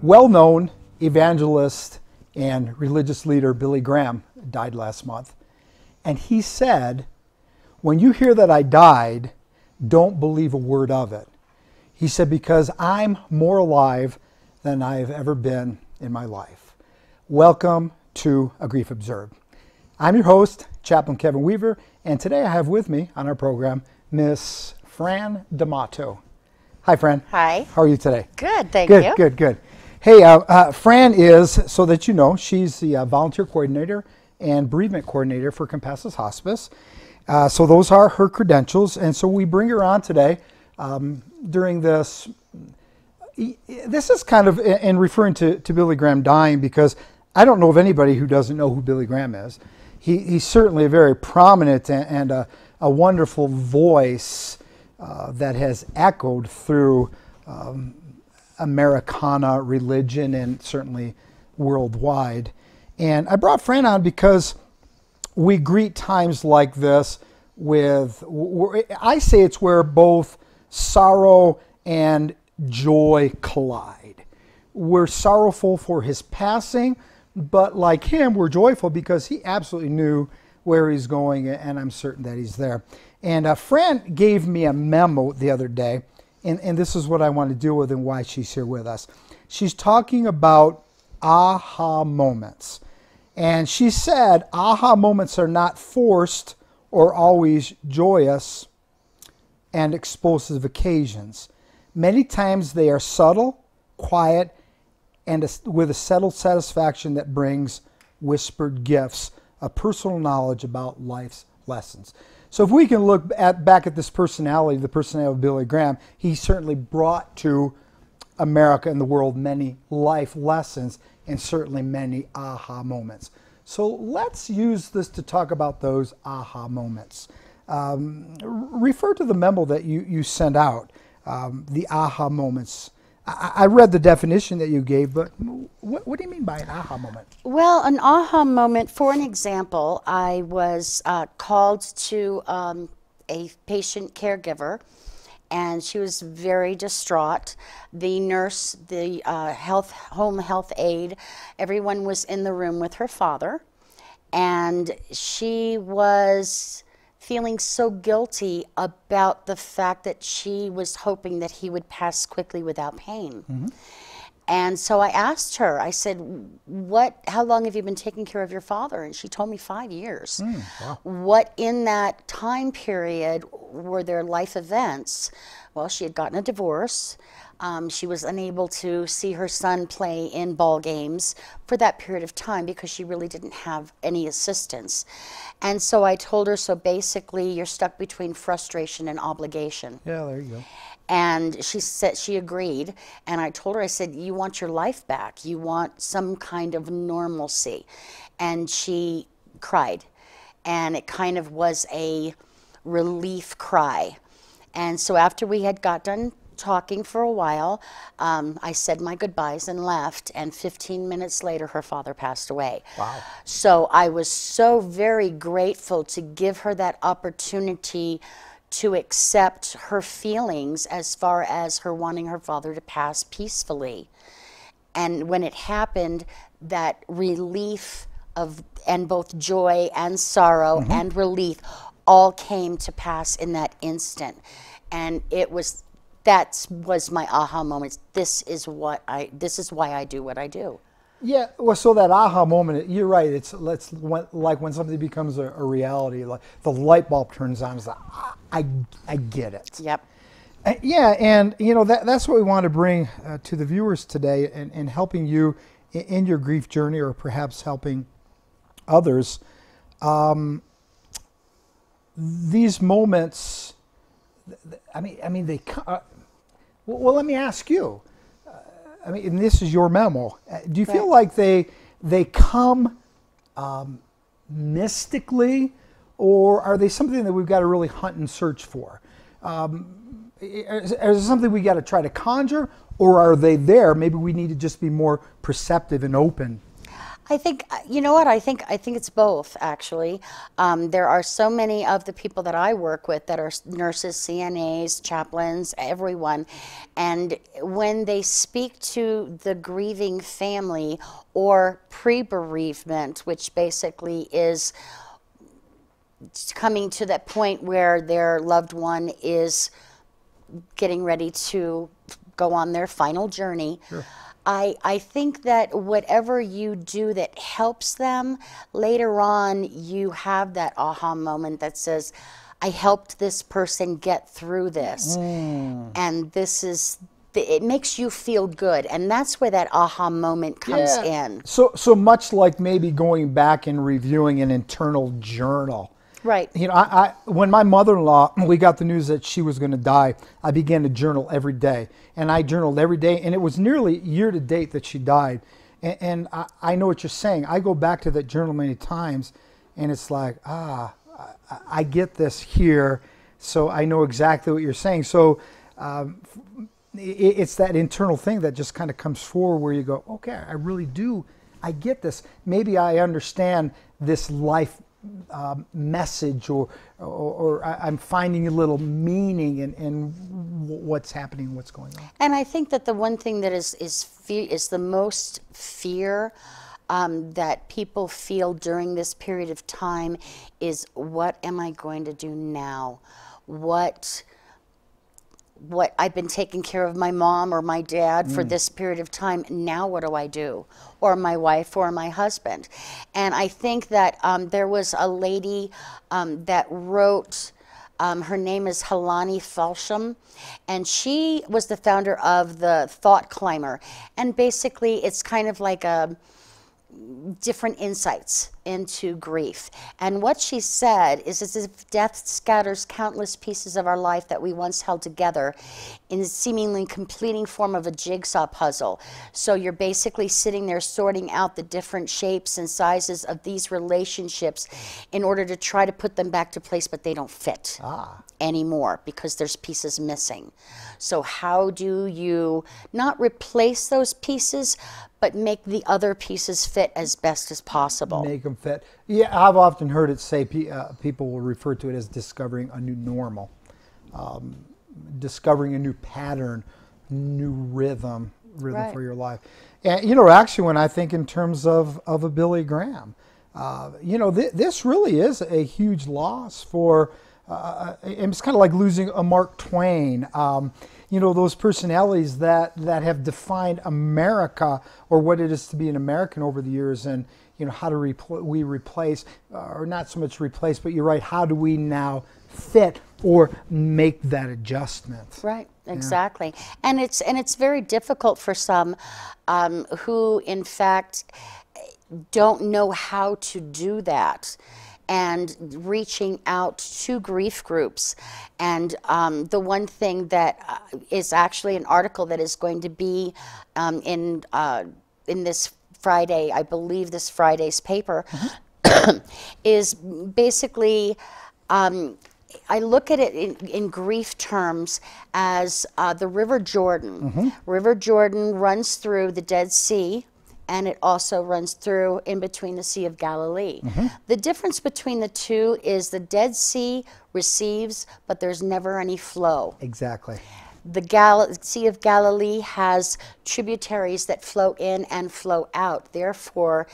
Well-known evangelist and religious leader Billy Graham died last month. And he said, when you hear that I died, don't believe a word of it. He said, because I'm more alive than I've ever been in my life. Welcome to A Grief Observed. I'm your host, Chaplain Kevin Weaver, and today I have with me on our program, Miss Fran Damato. Hi, Fran. Hi. How are you today? Good, thank you. Good, good. Hey, Fran is, so that you know, she's the volunteer coordinator and bereavement coordinator for Compassus Hospice. So those are her credentials, and so we bring her on today during this. This is kind of in referring to Billy Graham dying, because I don't know of anybody who doesn't know who Billy Graham is. He's certainly a very prominent and a wonderful voice that has echoed through Americana religion and certainly worldwide. And I brought Fran on because we greet times like this with, I say it's where both sorrow and joy collide. We're sorrowful for his passing, but like him, we're joyful because he absolutely knew where he's going, and I'm certain that he's there. And Fran gave me a memo the other day, and this is what I want to deal with and why she's here with us. She's talking about aha moments. And she said aha moments are not forced or always joyous and explosive occasions. Many times they are subtle, quiet, and with a settled satisfaction that brings whispered gifts of personal knowledge about life's lessons. So if we can look back at this personality, the personality of Billy Graham, he certainly brought to America and the world many life lessons and certainly many aha moments. So let's use this to talk about those aha moments. Refer to the memo that you sent out, the aha moments. I read the definition that you gave, but what do you mean by an aha moment? Well, an aha moment, for an example, I was called to a patient caregiver, and she was very distraught. The nurse, the home health aide, everyone was in the room with her father, and she was feeling so guilty about the fact that she was hoping that he would pass quickly without pain. Mm-hmm. And so I asked her, I said, how long have you been taking care of your father? And she told me 5 years. Wow. What in that time period were there life events? Well, she had gotten a divorce. She was unable to see her son play in ball games for that period of time because she really didn't have any assistance. And so I told her, so basically you're stuck between frustration and obligation. Yeah, there you go. And she said she agreed, and I told her, I said, you want your life back. You want some kind of normalcy. And she cried, and it kind of was a relief cry. And so after we had got done talking for a while, I said my goodbyes and left, and 15 minutes later her father passed away. Wow. So I was so very grateful to give her that opportunity to accept her feelings as far as her wanting her father to pass peacefully. And when it happened, that relief of, and both joy and sorrow mm-hmm. and relief all came to pass in that instant. And it was, that was my aha moment. This is why I do what I do. Yeah, well, so that aha moment, you're right. It's like when something becomes a reality, like the light bulb turns on. It's like, I get it. Yep. Yeah, and you know that's what we want to bring to the viewers today, and helping you in your grief journey, or perhaps helping others. These moments, I mean, they. Well, let me ask you. I mean, and this is your memo. Do you feel like they come mystically, or are they something that we've got to really hunt and search for? Is it something we got to try to conjure, or are they there? Maybe we need to just be more perceptive and open. I think, you know what, I think it's both, actually. There are so many of the people that I work with that are nurses, CNAs, chaplains, everyone. And when they speak to the grieving family or pre-bereavement, which basically is coming to that point where their loved one is getting ready to go on their final journey. Sure. I think that whatever you do that helps them, later on you have that aha moment that says, I helped this person get through this. And this is, it makes you feel good. And that's where that aha moment comes in. So much like maybe going back and reviewing an internal journal. Right. You know, I when my mother-in-law, we got the news that she was going to die, I began to journal every day. And I journaled every day, and it was nearly year to date that she died. And I know what you're saying. I go back to that journal many times, and it's like, I get this here, so I know exactly what you're saying. So it's that internal thing that just kind of comes forward where you go, okay, I really do. I get this. Maybe I understand this life message, or I'm finding a little meaning in what's happening, what's going on. And I think that the one thing that is the most fear that people feel during this period of time is, what am I going to do now? What I've been taking care of my mom or my dad for this period of time. Now what do I do? Or my wife or my husband. And I think that there was a lady that wrote, her name is Helani Felsham, and she was the founder of the Thought Climber. And basically it's kind of like a different insights into grief. And what she said is, as if death scatters countless pieces of our life that we once held together in the seemingly completing form of a jigsaw puzzle. So you're basically sitting there sorting out the different shapes and sizes of these relationships in order to try to put them back to place, but they don't fit anymore because there's pieces missing. So how do you not replace those pieces, but make the other pieces fit as best as possible? Make them fit. Yeah, I've often heard it say, people will refer to it as discovering a new normal, discovering a new pattern, new rhythm Right. for your life. And, you know, actually, when I think in terms of a Billy Graham, you know, this really is a huge loss for, it's kind of like losing a Mark Twain. You know, those personalities that have defined America, or what it is to be an American over the years, and, you know, how do we replace, or not so much replace, but you're right, how do we now fit or make that adjustment? Right, exactly. And it's very difficult for some who, in fact, don't know how to do that, and reaching out to grief groups. And the one thing that is actually an article that is going to be in this Friday, I believe this Friday's paper, is basically, I look at it in grief terms as the River Jordan. River Jordan runs through the Dead Sea, and it also runs through in between the Sea of Galilee. The difference between the two is the Dead Sea receives, but there's never any flow. Exactly. The Sea of Galilee has tributaries that flow in and flow out. Therefore,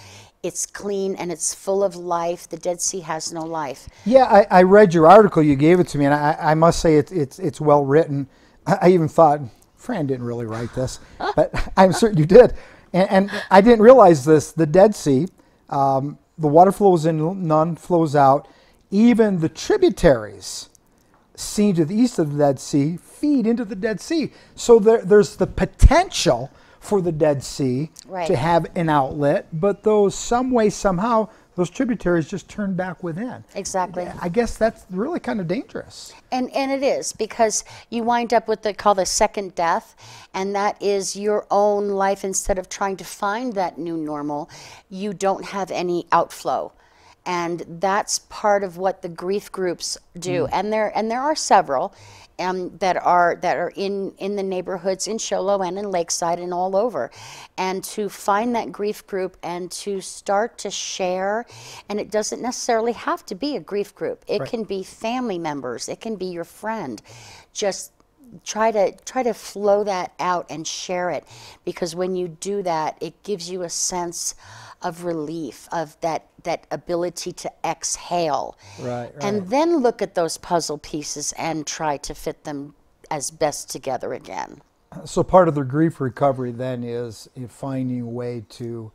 it's clean and it's full of life. The Dead Sea has no life. Yeah, I read your article. You gave it to me, and I must say it's well written. I even thought, Fran didn't really write this, but I'm certain you did. And I didn't realize this. The Dead Sea, the water flows in, none flows out. Even the tributaries seen to the east of the Dead Sea feed into the Dead Sea. So there's the potential for the Dead Sea to have an outlet, but some way, somehow, those tributaries just turn back within. Exactly. I guess that's really kind of dangerous. And it is, because you wind up with what they call the second death, and that is your own life. Instead of trying to find that new normal, you don't have any outflow. And that's part of what the grief groups do. And there are several. that are in the neighborhoods in Show Low and in Lakeside and all over, and to find that grief group and to start to share. And it doesn't necessarily have to be a grief group. It can be family members. It can be your friend. Just try to flow that out and share it, because when you do that, it gives you a sense of relief, of that ability to exhale. Right. And then look at those puzzle pieces and try to fit them as best together again. So part of the grief recovery then is finding a way to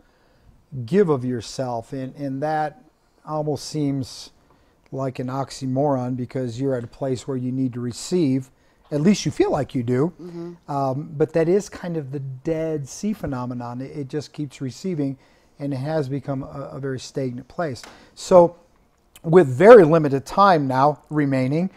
give of yourself, and that almost seems like an oxymoron, because you're at a place where you need to receive. At least you feel like you do. But that is kind of the Dead Sea phenomenon. It just keeps receiving, and it has become a very stagnant place. So with very limited time now remaining,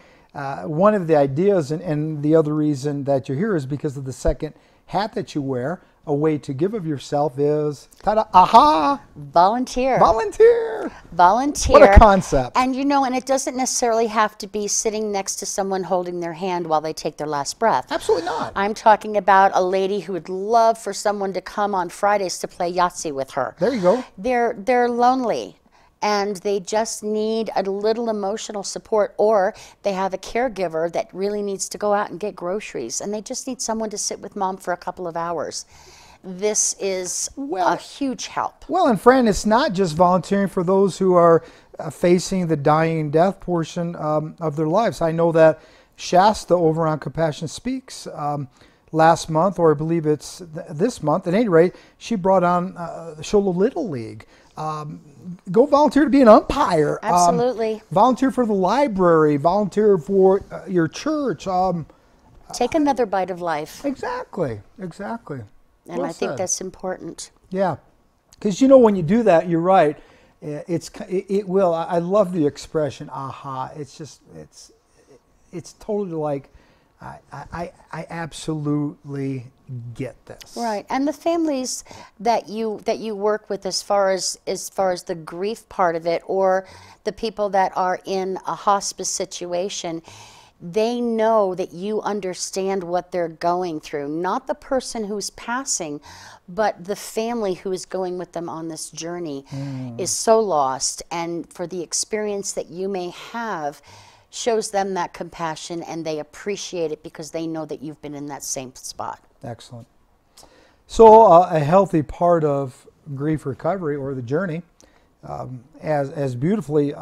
one of the ideas, and the other reason that you're here is because of the second hat that you wear. A way to give of yourself is, ta-da, aha! Volunteer. Volunteer! Volunteer. What a concept. And and it doesn't necessarily have to be sitting next to someone holding their hand while they take their last breath. Absolutely not. I'm talking about a lady who would love for someone to come on Fridays to play Yahtzee with her. There you go. They're lonely, and they just need a little emotional support, or they have a caregiver that really needs to go out and get groceries, and they just need someone to sit with mom for a couple of hours. This is a huge help. Well, and Fran, it's not just volunteering for those who are facing the dying and death portion of their lives. I know that Shasta over on Compassion Speaks last month, or I believe it's this month, at any rate, she brought on the Shola Little League. Go volunteer to be an umpire. Absolutely. Volunteer for the library. Volunteer for your church. Take another bite of life. Exactly. And I think that's important. Yeah, because when you do that, you're right. It will. I love the expression "aha." It's totally like I absolutely get this. Right, and the families that you work with, as far as the grief part of it, or the people that are in a hospice situation, they know that you understand what they're going through. Not the person who's passing, but the family who is going with them on this journey is so lost. And for the experience that you may have, shows them that compassion, and they appreciate it because they know that you've been in that same spot. Excellent. So a healthy part of grief recovery, or the journey, as beautifully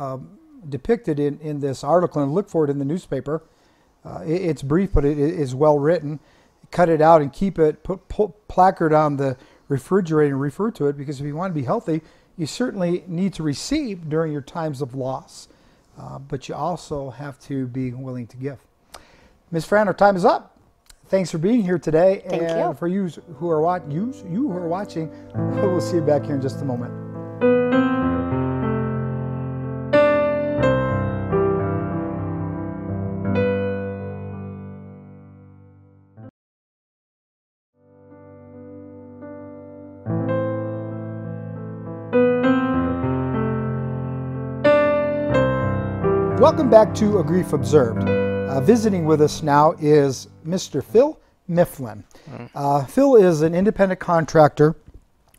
depicted in this article, and look for it in the newspaper. It's brief, but it is well written. Cut it out and keep it, put placard on the refrigerator and refer to it, because if you want to be healthy, you certainly need to receive during your times of loss, but you also have to be willing to give. Ms. Fran, our time is up. Thanks for being here today. Thank you. For you who are watching, we'll see you back here in just a moment. Welcome back to A Grief Observed. Visiting with us now is Mr. Phil Mifflin. Phil is an independent contractor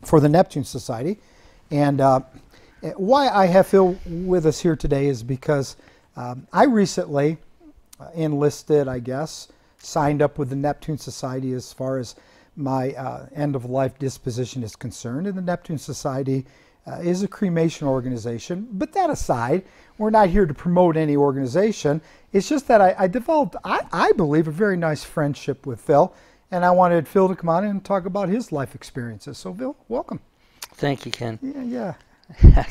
for the Neptune Society. And why I have Phil with us here today is because I recently enlisted, signed up with the Neptune Society as far as my end-of-life disposition is concerned. And the Neptune Society is a cremation organization. But that aside, we're not here to promote any organization. It's just that I developed, I believe, a very nice friendship with Phil. And I wanted Phil to come on and talk about his life experiences. So, Phil, welcome. Thank you, Ken. Yeah.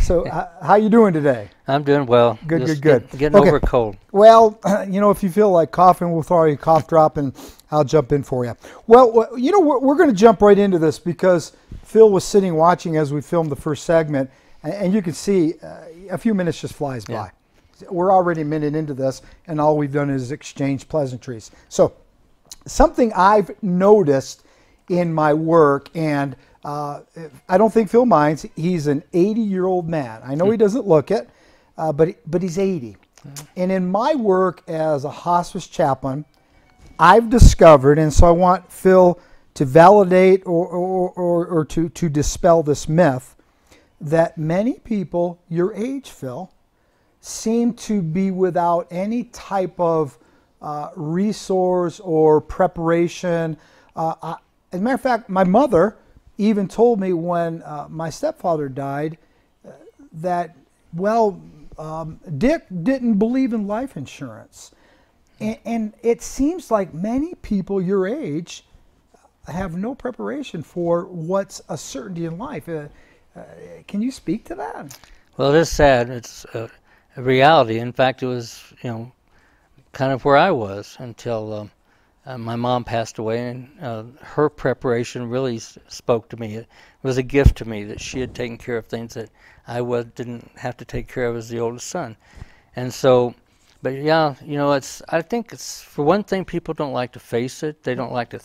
So, how you doing today? I'm doing well. Good. Getting over a cold. Well, if you feel like coughing, we'll throw you a cough drop and I'll jump in for you. Well, we're going to jump right into this because Phil was sitting watching as we filmed the first segment, and you can see a few minutes just flies by. We're already a minute into this, and all we've done is exchange pleasantries. So, something I've noticed in my work, and I don't think Phil minds, he's an 80-year-old man. I know he doesn't look it, but he's 80. And in my work as a hospice chaplain, I've discovered, and so I want Phil to validate or to dispel this myth, that many people your age, Phil, seem to be without any type of resource or preparation. As a matter of fact, my mother even told me when my stepfather died that, Dick didn't believe in life insurance. And it seems like many people your age have no preparation for what's a certainty in life. Can you speak to that? Well, it is sad. It's a reality. In fact, it was, kind of where I was until my mom passed away, and her preparation really spoke to me. It was a gift to me that she had taken care of things that I didn't have to take care of as the oldest son. And so, but yeah, I think it's, for one thing, people don't like to face it. They don't like to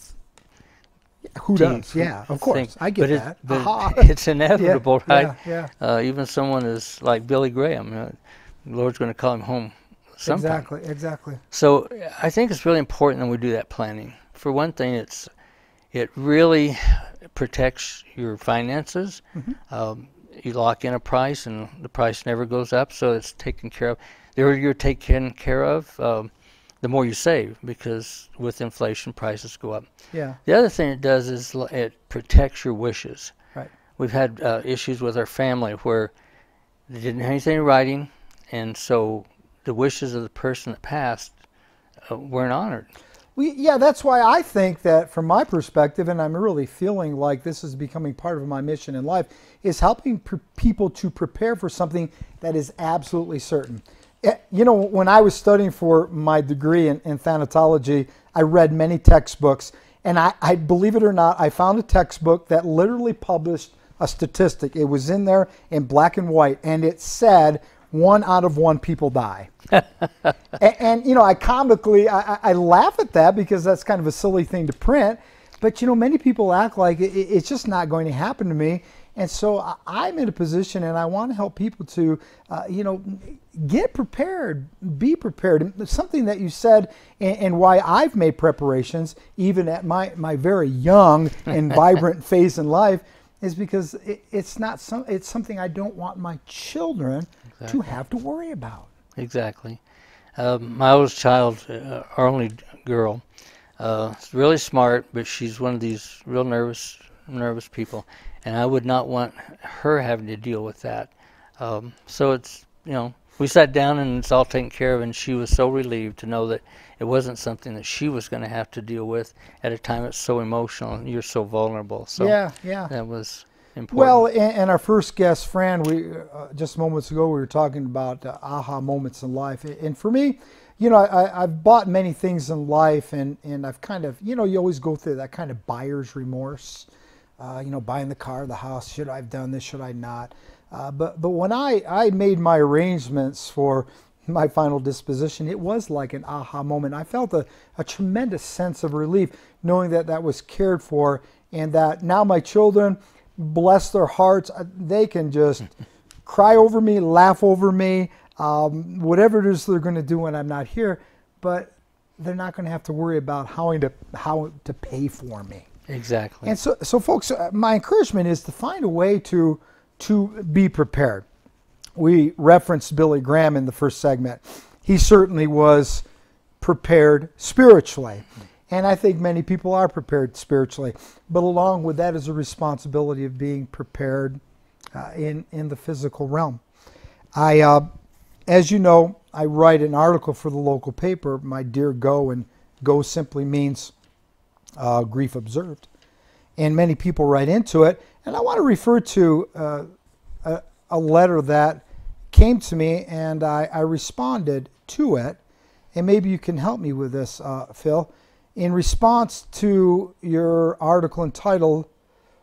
Who does? Yeah, of course. I get that. But it's inevitable, right? Yeah. Even someone is like Billy Graham, the Lord's going to call him home sometime. Exactly. So I think it's really important that we do that planning. For one thing, it really protects your finances. Mm-hmm. You lock in a price, and the price never goes up, so it's taken care of. The earlier you're taken care of, the more you save, because with inflation, prices go up. Yeah. The other thing it does is it protects your wishes. Right. We've had issues with our family where they didn't have anything in writing, and so the wishes of the person that passed weren't honored. Yeah, that's why I think that from my perspective, and I'm really feeling like this is becoming part of my mission in life, is helping people to prepare for something that is absolutely certain. When I was studying for my degree in thanatology, I read many textbooks, and I believe it or not, I found a textbook that literally published a statistic. It was in there in black and white, and it said 1 out of 1 people die. and I comically, I laugh at that because that's kind of a silly thing to print, but many people act like it's just not going to happen to me. And so I'm in a position, and I want to help people to, get prepared, be prepared. And something that you said, and why I've made preparations, even at my very young and vibrant phase in life, is because it's something I don't want my children to have to worry about. Exactly. My oldest child, our only girl, is really smart, but she's one of these real nervous people, and I would not want her having to deal with that. So it's, we sat down and it's all taken care of, and she was so relieved to know that it wasn't something that she was going to have to deal with at a time that's so emotional and you're so vulnerable. So yeah. That was important. Well, and our first guest, Fran, we just moments ago we were talking about aha moments in life, and for me, I've bought many things in life, and I've kind of, you always go through that kind of buyer's remorse, buying the car, the house. Should I have done this? Should I not? But when I made my arrangements for my final disposition, it was like an aha moment. I felt a tremendous sense of relief knowing that was cared for, and that now my children, bless their hearts, they can just cry over me, laugh over me, whatever it is they're going to do when I'm not here, but they're not going to have to worry about how to pay for me. Exactly. And so folks, my encouragement is to find a way to be prepared. We referenced Billy Graham in the first segment. He certainly was prepared spiritually. And I think many people are prepared spiritually. But along with that is a responsibility of being prepared in the physical realm. As you know, I write an article for the local paper, My Dear Go, and Go simply means grief observed. And many people write into it. And I want to refer to a letter that came to me, and I responded to it. And maybe you can help me with this, Phil. In response to your article entitled,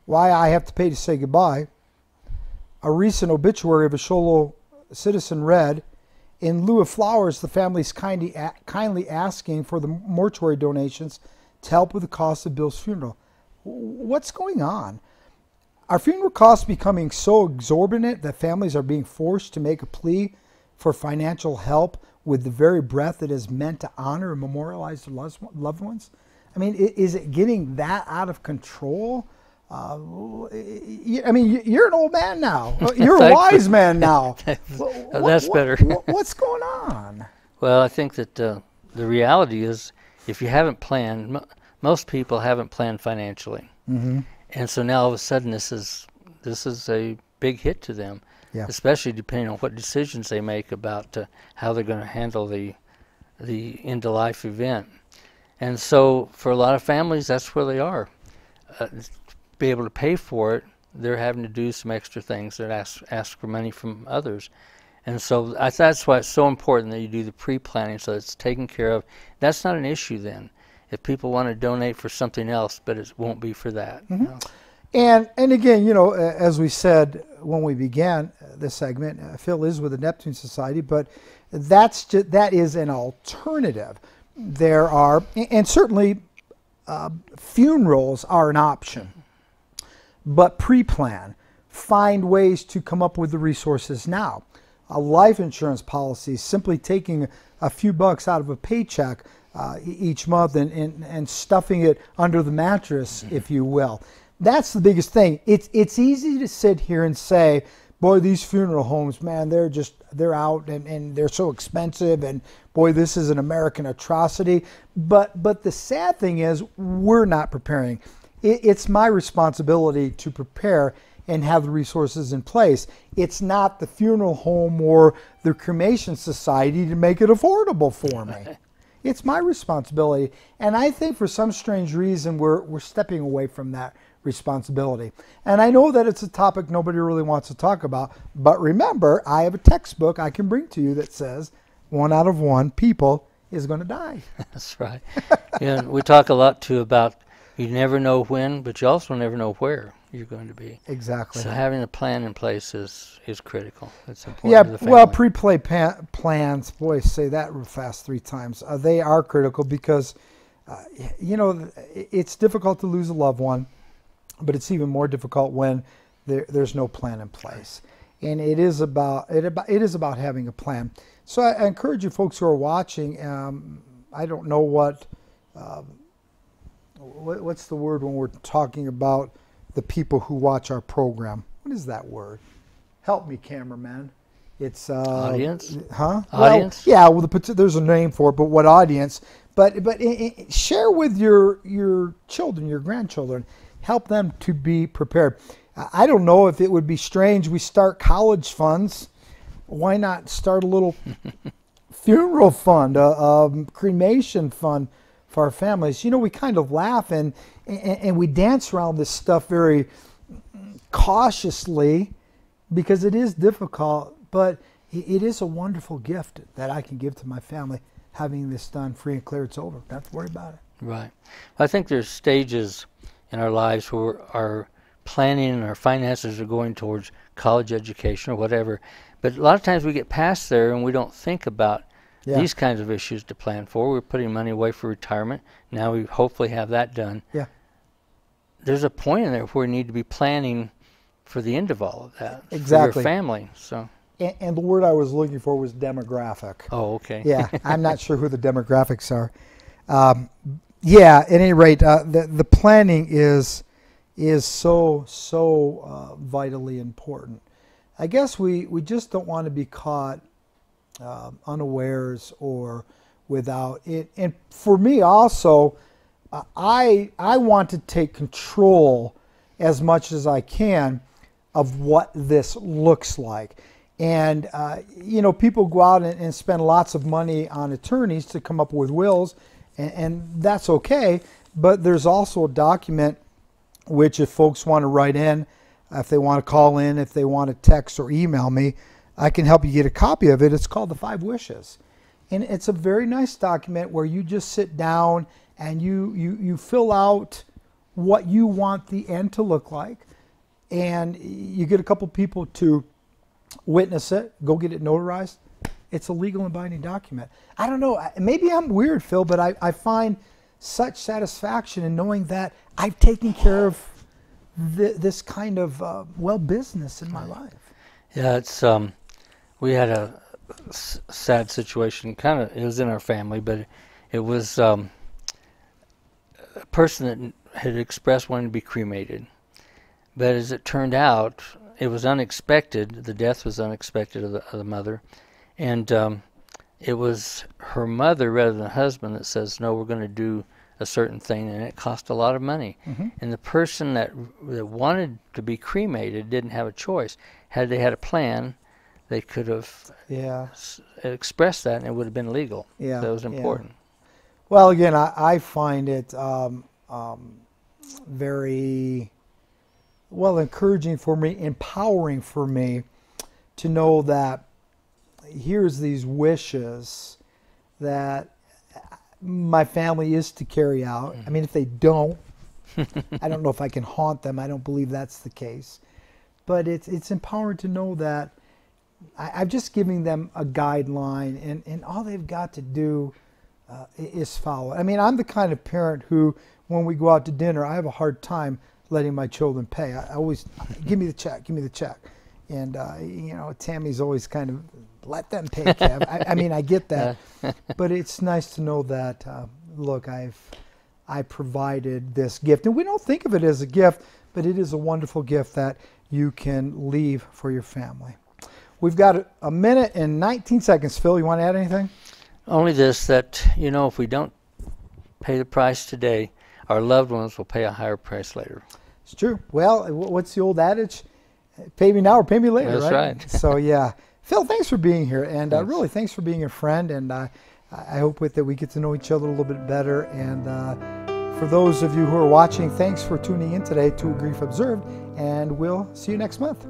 Why I Have to Pay to Say Goodbye, a recent obituary of a Sholo citizen read, in lieu of flowers, the family's kindly asking for the mortuary donations to help with the cost of Bill's funeral. What's going on? Are funeral costs becoming so exorbitant that families are being forced to make a plea for financial help with the very breath it is meant to honor and memorialize their loved ones? I mean, is it getting that out of control? I mean, you're an old man now. You're a wise man now. That's better. What's going on? Well, I think that the reality is, if you haven't planned, most people haven't planned financially, and so now all of a sudden this is a big hit to them, especially depending on what decisions they make about how they're going to handle the end of life event. And so for a lot of families, that's where they are. Be able to pay for it, they're having to do some extra things that ask for money from others. And so that's why it's so important that you do the pre-planning so it's taken care of. That's not an issue then. If people want to donate for something else, but it won't be for that. You know? And again, you know, as we said when we began this segment, Phil is with the Neptune Society, but that is an alternative. There are, and certainly funerals are an option, but pre-plan. Find ways to come up with the resources now. A life insurance policy, simply taking a few bucks out of a paycheck each month and stuffing it under the mattress, if you will. That's the biggest thing. It's easy to sit here and say, boy, these funeral homes, man, they're out and they're so expensive, and boy, this is an American atrocity. But the sad thing is, we're not preparing. It's my responsibility to prepare and have the resources in place. It's not the funeral home or the cremation society to make it affordable for me. It's my responsibility. And I think for some strange reason, we're stepping away from that responsibility. And I know that it's a topic nobody really wants to talk about, but remember, I have a textbook I can bring to you that says 1 out of 1 people is going to die. That's right. And we talk a lot too about you never know when, but you also never know where you're going to be. Exactly. So having a plan in place is critical. It's important to the family. Well, pre-play plans, boy, say that real fast 3 times. They are critical because, you know, it's difficult to lose a loved one, but it's even more difficult when there's no plan in place. And it is about having a plan. So I encourage you folks who are watching. I don't know what's the word when we're talking about the people who watch our program. What is that word? Help me, cameraman. It's audience. Huh? Audience. Well, yeah. Well, there's a name for it, but what audience? But share with your children, your grandchildren. Help them to be prepared. I don't know if it would be strange we start college funds. Why not start a little funeral fund, a cremation fund for our families? You know, we kind of laugh and we dance around this stuff very cautiously because it is difficult, but it is a wonderful gift that I can give to my family. Having this done free and clear, it's over. Don't have to worry about it. Right. I think there's stages in our lives where our planning and our finances are going towards college education or whatever. But a lot of times we get past there and we don't think about these kinds of issues to plan for. We're putting money away for retirement. Now we hopefully have that done. Yeah. There's a point in there where we need to be planning for the end of all of that. Exactly. For your family. So. And the word I was looking for was demographic. Oh, okay. Yeah, I'm not sure who the demographics are. Yeah, at any rate, the planning is so vitally important. I guess we just don't want to be caught unawares or without it. And for me also, I want to take control as much as I can of what this looks like. And, you know, people go out and spend lots of money on attorneys to come up with wills, and that's okay. But there's also a document which, if folks want to write in, if they want to call in, if they want to text or email me, I can help you get a copy of it. It's called the 5 Wishes. And it's a very nice document where you just sit down and you fill out what you want the end to look like. And you get a couple people to witness it, go get it notarized. It's a legal and binding document. I don't know, maybe I'm weird, Phil, but I find such satisfaction in knowing that I've taken care of this kind of business in my life. Yeah, it's we had a sad situation. It was in our family, but it was a person that had expressed wanting to be cremated. But as it turned out, it was unexpected. The death was unexpected of the mother, and it was her mother rather than the husband that says, "No, we're going to do a certain thing," and it cost a lot of money. And the person that wanted to be cremated didn't have a choice. Had they had a plan, they could have expressed that, and it would have been legal. Yeah, that was important. Well, again, I find it very encouraging for me, empowering for me to know that here's these wishes that my family is to carry out. I mean, if they don't, I don't know if I can haunt them. I don't believe that's the case. But it's empowering to know that I'm just giving them a guideline, and all they've got to do is follow. I mean, I'm the kind of parent who, when we go out to dinner, I have a hard time letting my children pay. I always, give me the check. And, Tammy's always kind of, let them pay, Kev. I mean, I get that. But it's nice to know that, look, I provided this gift. And we don't think of it as a gift, but it is a wonderful gift that you can leave for your family. We've got a minute and 19 seconds. Phil, you want to add anything? Only this, that, if we don't pay the price today, our loved ones will pay a higher price later. It's true. Well, what's the old adage? Pay me now or pay me later, That's right. So, yeah. Phil, thanks for being here. And really, thanks for being a friend. And I hope that we get to know each other a little bit better. And for those of you who are watching, thanks for tuning in today to Grief Observed. And we'll see you next month.